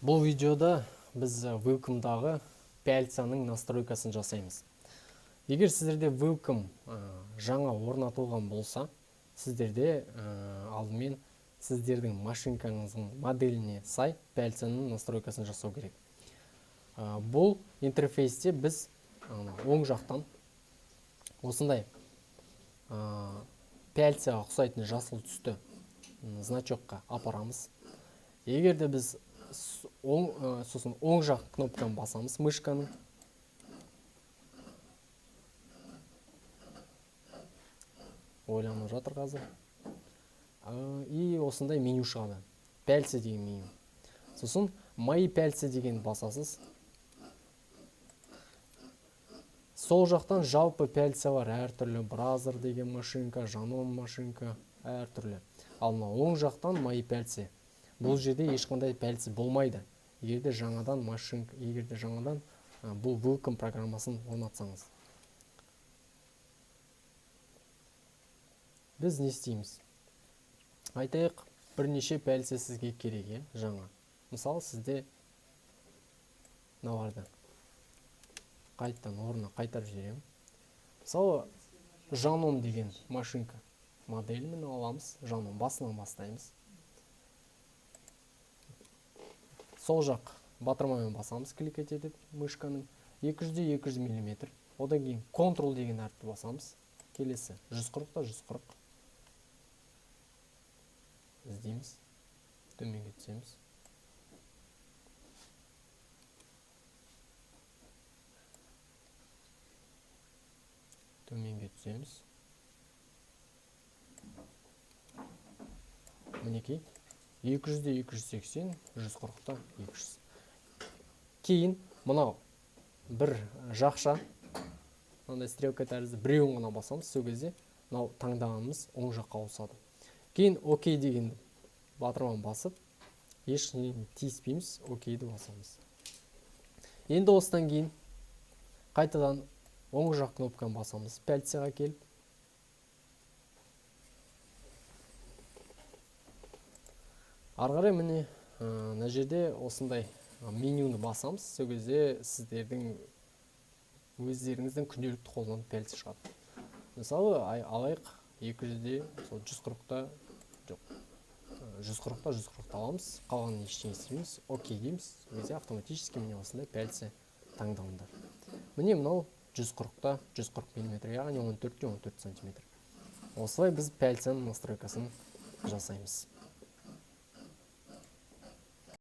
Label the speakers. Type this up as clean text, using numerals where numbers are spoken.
Speaker 1: Бұл видеода біз Welcome-дағы пяльцаның настройкасын жасаймыз. Егер сіздерде Welcome жаңа орнатылған болса, сіздерде алдымен сіздердің машинкаңыздың моделіне сай пяльцаның настройкасын жасау керек. Бұл интерфейсте біз оң жақтан осындай пяльцаға ұқсайтын жасыл түсті значокқа апарамыз. Егер де біз сосын оң жақ кнопканы басамыз мышканың. Ойланып жатыр қазір. И осындай меню шығады. Пяльца деген меню. Сосын мои пяльца деген басасыз. Сол жақтан жалпы пяльца бар, әртүрлі бразер деген машинка, жанон машинка, әртүрлі. Ал оң жақтан мои пяльца. Бұл жерде ешқандай пяльца болмайды. Егерде жаңадан бұл Welcome программасын орнатсаңыз. Біз не істейміз? Айтайық, бірнеше пяльца сізге керек, жаңа. Мысалы, сізде мыналарды қайттан орнына қайтарып жіберемін. Мысалы, жанон деген машинка моделімен аламыз. Жанон басынан бастаймыз. Сол жақ батырмамен басамыз, клик етіп мышканың 200-200 мм. Одан кейін Ctrl деген әріпті басамыз. Келесі 140-140. Іздейміз. Төменге түсеміз. Төменге түсеміз. Мінекей 200-280, 140-200. Кейін мынау бір жақша, мынандай стрелка тәрізді біреуін ғана басамыз. Сол кезде мынау таңдағанымыз оң жаққа ауысады. Кейін ОК деген батырманы басып, ешқашан тиіспейміз, ОК-ді басамыз. Енді осыдан кейін қайтадан оң жақ кнопканы басамыз, пяльцаға келіп. Арғарай міне, мына жерде осындай менюны басамыз. Сол кезде сіздердің өздеріңіздің күнделікті қолданатын пяльца шығады. Мысалы, алайық 200-де, 140-та, жоқ, 140-та аламыз. Қалғанын ештеңе істемейміз, ОК дейміз. Сол кезде автоматически міне осындай пяльца таңдалынды. Міне мынау 140-та 140 мм, яғни 14-14 см. Осылай біз пяльцаның настройкасын жасаймыз.